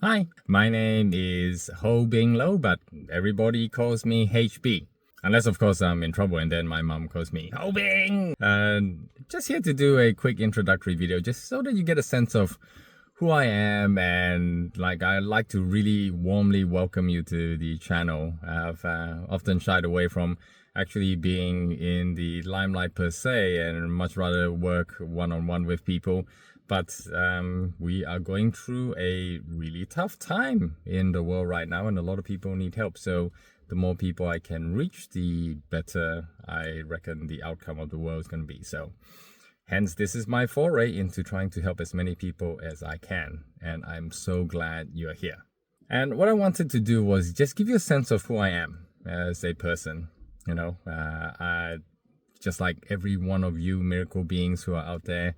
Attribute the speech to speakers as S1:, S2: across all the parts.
S1: Hi, my name is Hoe Bing Loe, but everybody calls me HB. Unless, of course, I'm in trouble and then my mom calls me Hoe Bing. Just here to do a quick introductory video just so that you get a sense of who I am, and I like to really warmly welcome you to the channel. I've often shied away from actually being in the limelight per se and much rather work one-on-one with people. But we are going through a really tough time in the world right now, and a lot of people need help. So the more people I can reach, the better I reckon the outcome of the world is going to be. So hence, this is my foray into trying to help as many people as I can. And I'm so glad you're here. And what I wanted to do was just give you a sense of who I am as a person. You know, just like every one of you miracle beings who are out there,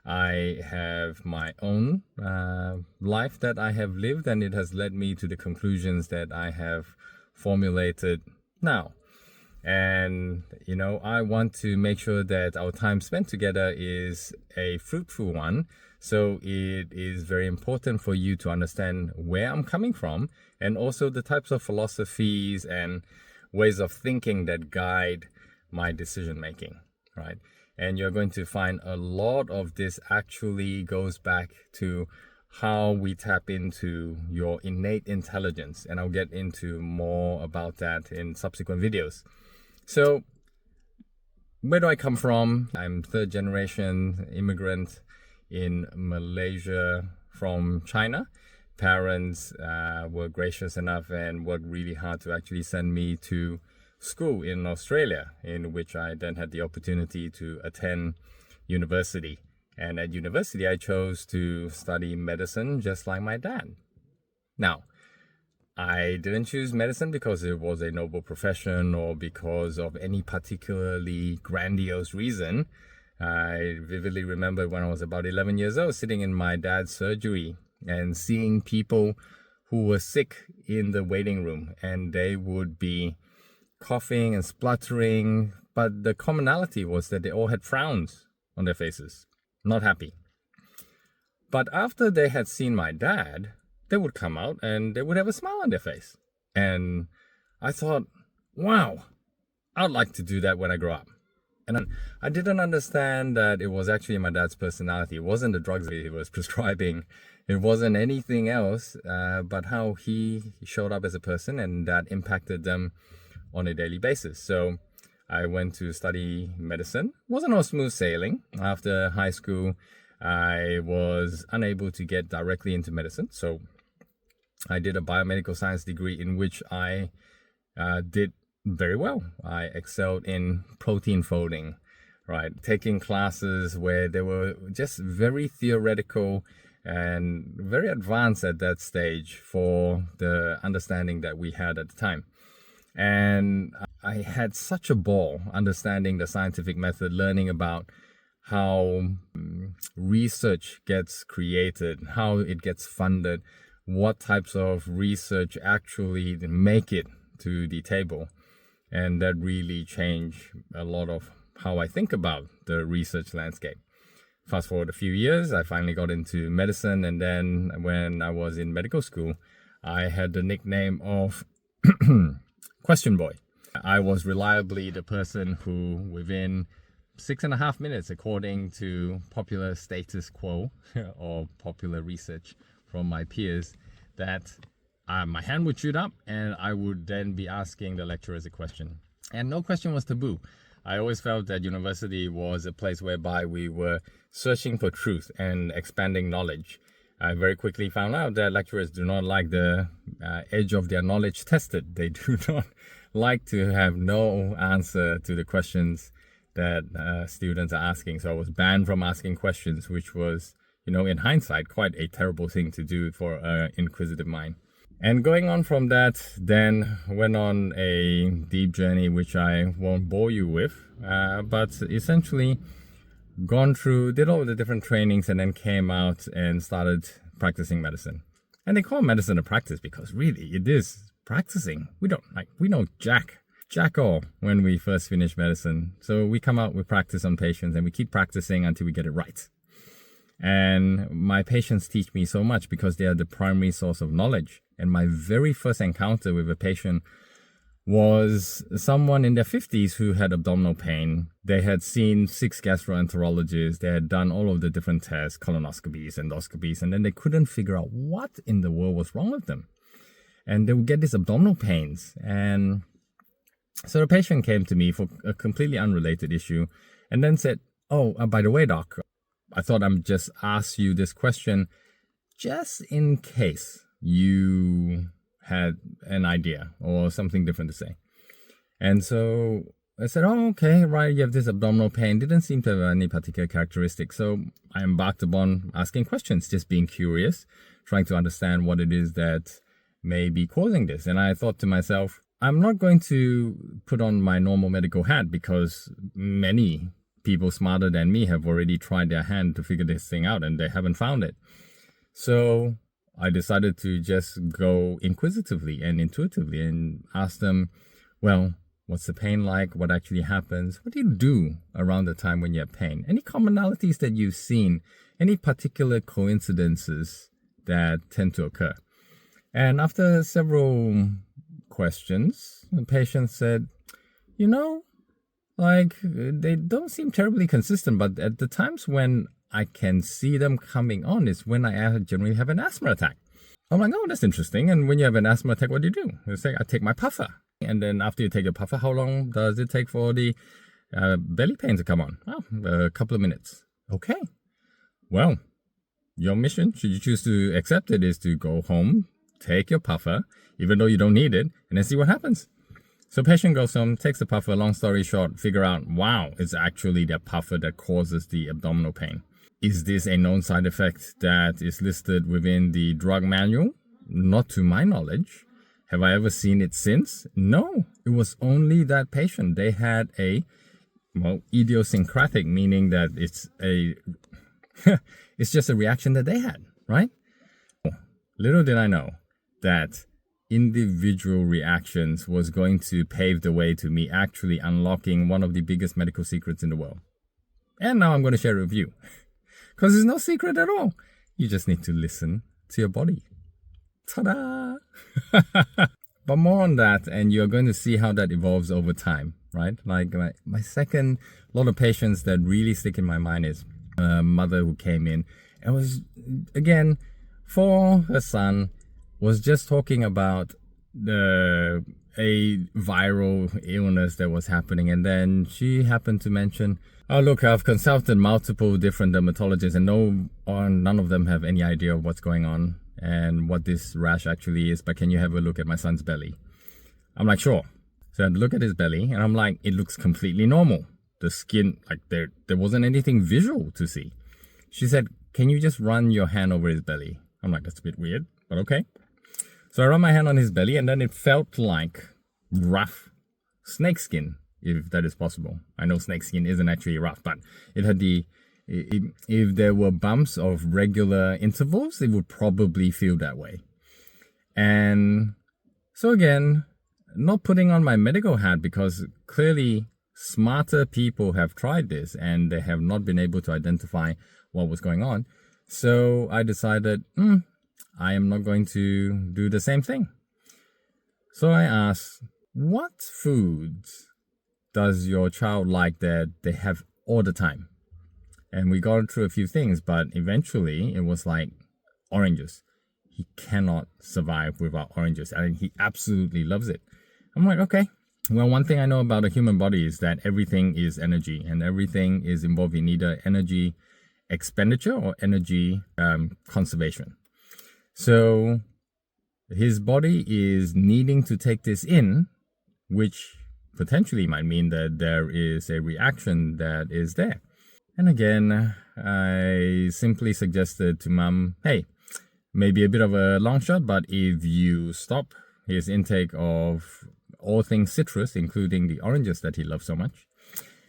S1: I have my own life that I have lived, and it has led me to the conclusions that I have formulated now. And, you know, I want to make sure that our time spent together is a fruitful one. So it is very important for you to understand where I'm coming from, and also the types of philosophies and ways of thinking that guide my decision making, right? And you're going to find a lot of this actually goes back to how we tap into your innate intelligence. And I'll get into more about that in subsequent videos. So where do I come from? I'm third generation immigrant in Malaysia from China. Parents were gracious enough and worked really hard to actually send me to school in Australia, in which I then had the opportunity to attend university. And at university, I chose to study medicine just like my dad. Now, I didn't choose medicine because it was a noble profession or because of any particularly grandiose reason. I vividly remember when I was about 11 years old, sitting in my dad's surgery and seeing people who were sick in the waiting room, and they would be coughing and spluttering, but the commonality was that they all had frowns on their faces, not happy. But after they had seen my dad, they would come out and they would have a smile on their face. And I thought, wow, I'd like to do that when I grow up. And I didn't understand that it was actually my dad's personality. It wasn't the drugs he was prescribing. It wasn't anything else, but how he showed up as a person, and that impacted them on a daily basis. So I went to study medicine. Wasn't all smooth sailing. After high school, I was unable to get directly into medicine. So I did a biomedical science degree in which I did very well. I excelled in protein folding, right? Taking classes where they were just very theoretical and very advanced at that stage for the understanding that we had at the time. And I had such a ball understanding the scientific method, learning about how research gets created, how it gets funded, what types of research actually make it to the table. And that really changed a lot of how I think about the research landscape. Fast forward a few years, I finally got into medicine. And then when I was in medical school, I had the nickname of Question Boy. I was reliably the person who, within 6.5 minutes, according to popular status quo or popular research from my peers, that my hand would shoot up and I would then be asking the lecturers a question. And no question was taboo. I always felt that university was a place whereby we were searching for truth and expanding knowledge. I very quickly found out that lecturers do not like the edge of their knowledge tested. They do not like to have no answer to the questions that students are asking. So I was banned from asking questions, which was, you know, in hindsight, quite a terrible thing to do for an inquisitive mind. And going on from that, then went on a deep journey, which I won't bore you with, but essentially did all the different trainings, and then came out and started practicing medicine. And they call medicine a practice because really it is practicing. We know jack all when we first finish medicine. So we come out with practice on patients and we keep practicing until we get it right. And my patients teach me so much because they are the primary source of knowledge. And my very first encounter with a patient was someone in their 50s who had abdominal pain. They had seen 6 gastroenterologists. They had done all of the different tests, colonoscopies, endoscopies, and then they couldn't figure out what in the world was wrong with them. And they would get these abdominal pains. And so the patient came to me for a completely unrelated issue and then said, by the way, doc, I thought I'd just ask you this question just in case you had an idea or something different to say. And so I said, okay, right, you have this abdominal pain. Didn't seem to have any particular characteristics. So I embarked upon asking questions, just being curious, trying to understand what it is that may be causing this. And I thought to myself, I'm not going to put on my normal medical hat because many people smarter than me have already tried their hand to figure this thing out and they haven't found it. So I decided to just go inquisitively and intuitively and ask them, well, what's the pain like? What actually happens? What do you do around the time when you have pain? Any commonalities that you've seen? Any particular coincidences that tend to occur? And after several questions, the patient said, they don't seem terribly consistent, but at the times when I can see them coming on is when I generally have an asthma attack. I'm like, that's interesting. And when you have an asthma attack, what do you do? They say, I take my puffer. And then after you take your puffer, how long does it take for the belly pain to come on? A couple of minutes. Okay. Well, your mission, should you choose to accept it, is to go home, take your puffer, even though you don't need it, and then see what happens. So patient goes home, takes the puffer, long story short, figure out, wow, it's actually the puffer that causes the abdominal pain. Is this a known side effect that is listed within the drug manual? Not to my knowledge. Have I ever seen it since? No, it was only that patient. They had idiosyncratic, meaning that it's it's just a reaction that they had, right? Little did I know that individual reactions was going to pave the way to me actually unlocking one of the biggest medical secrets in the world. And now I'm going to share it with you. Because there's no secret at all. You just need to listen to your body. Ta-da! But more on that, and you're going to see how that evolves over time, right? Like my second lot of patients that really stick in my mind is a mother who came in and was, again, for her son, was just talking about a viral illness that was happening. And then she happened to mention, look, I've consulted multiple different dermatologists and none of them have any idea of what's going on and what this rash actually is, but can you have a look at my son's belly? I'm like, sure. So I look at his belly and I'm like, it looks completely normal. The skin, like there wasn't anything visual to see. She said, can you just run your hand over his belly? I'm like, that's a bit weird, but okay. So I run my hand on his belly and then it felt like rough snake skin, if that is possible. I know snake skin isn't actually rough, but it had if there were bumps of regular intervals, it would probably feel that way. And so again, not putting on my medical hat because clearly smarter people have tried this and they have not been able to identify what was going on. So I decided, I am not going to do the same thing. So I asked, what foods does your child like that they have all the time? And we got through a few things, but eventually it was like oranges. He cannot survive without oranges. And he absolutely loves it. I'm like, okay. Well, one thing I know about the human body is that everything is energy and everything is involved in either energy expenditure or energy conservation. So his body is needing to take this in, which potentially might mean that there is a reaction that is there. And again, I simply suggested to mom, hey, maybe a bit of a long shot, but if you stop his intake of all things citrus, including the oranges that he loves so much,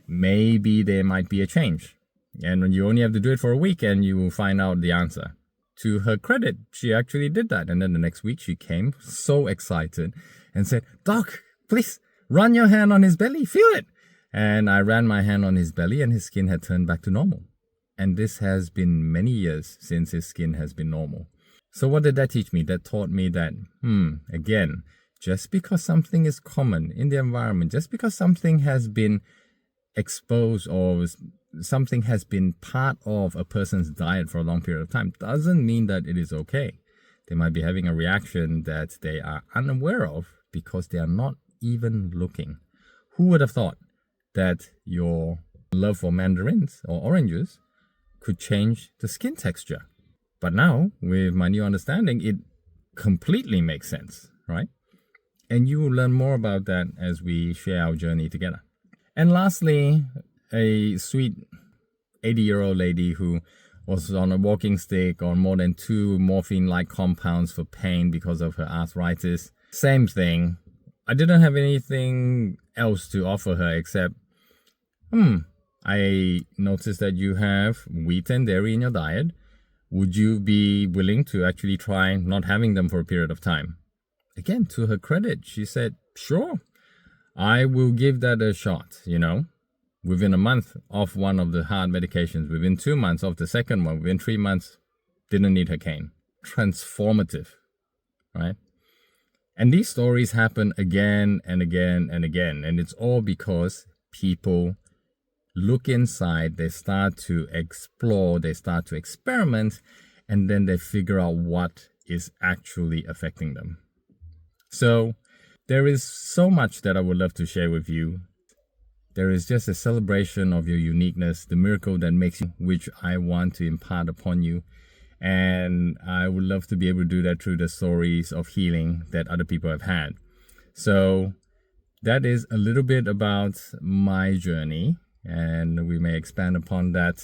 S1: maybe there might be a change. And you only have to do it for a week and you will find out the answer. To her credit, she actually did that. And then the next week she came so excited and said, Doc, please run your hand on his belly, feel it. And I ran my hand on his belly and his skin had turned back to normal. And this has been many years since his skin has been normal. So what did that teach me? That taught me that, again, just because something is common in the environment, just because something has been exposed or something has been part of a person's diet for a long period of time, doesn't mean that it is okay. They might be having a reaction that they are unaware of because they are not even looking. Who would have thought that your love for mandarins or oranges could change the skin texture? But now, with my new understanding, it completely makes sense, right? And you will learn more about that as we share our journey together. And lastly, a sweet 80-year-old lady who was on a walking stick on more than 2 morphine-like compounds for pain because of her arthritis. Same thing. I didn't have anything else to offer her except, I noticed that you have wheat and dairy in your diet. Would you be willing to actually try not having them for a period of time? Again, to her credit, she said, sure, I will give that a shot, Within a month of one of the hard medications, within 2 months of the second one, within 3 months, didn't need her cane. Transformative, right? And these stories happen again and again and again. And it's all because people look inside, they start to explore, they start to experiment, and then they figure out what is actually affecting them. So there is so much that I would love to share with you. There is just a celebration of your uniqueness, the miracle that makes you, which I want to impart upon you. And I would love to be able to do that through the stories of healing that other people have had. So that is a little bit about my journey, and we may expand upon that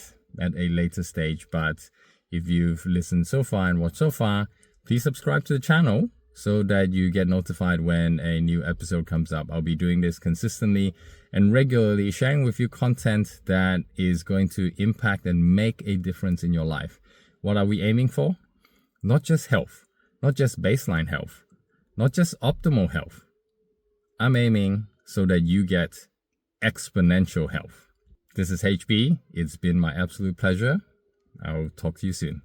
S1: at a later stage. But if you've listened so far and watched so far, please subscribe to the channel so that you get notified when a new episode comes up. I'll be doing this consistently and regularly, sharing with you content that is going to impact and make a difference in your life. What are we aiming for? Not just health, not just baseline health, not just optimal health. I'm aiming so that you get exponential health. This is HB. It's been my absolute pleasure. I'll talk to you soon.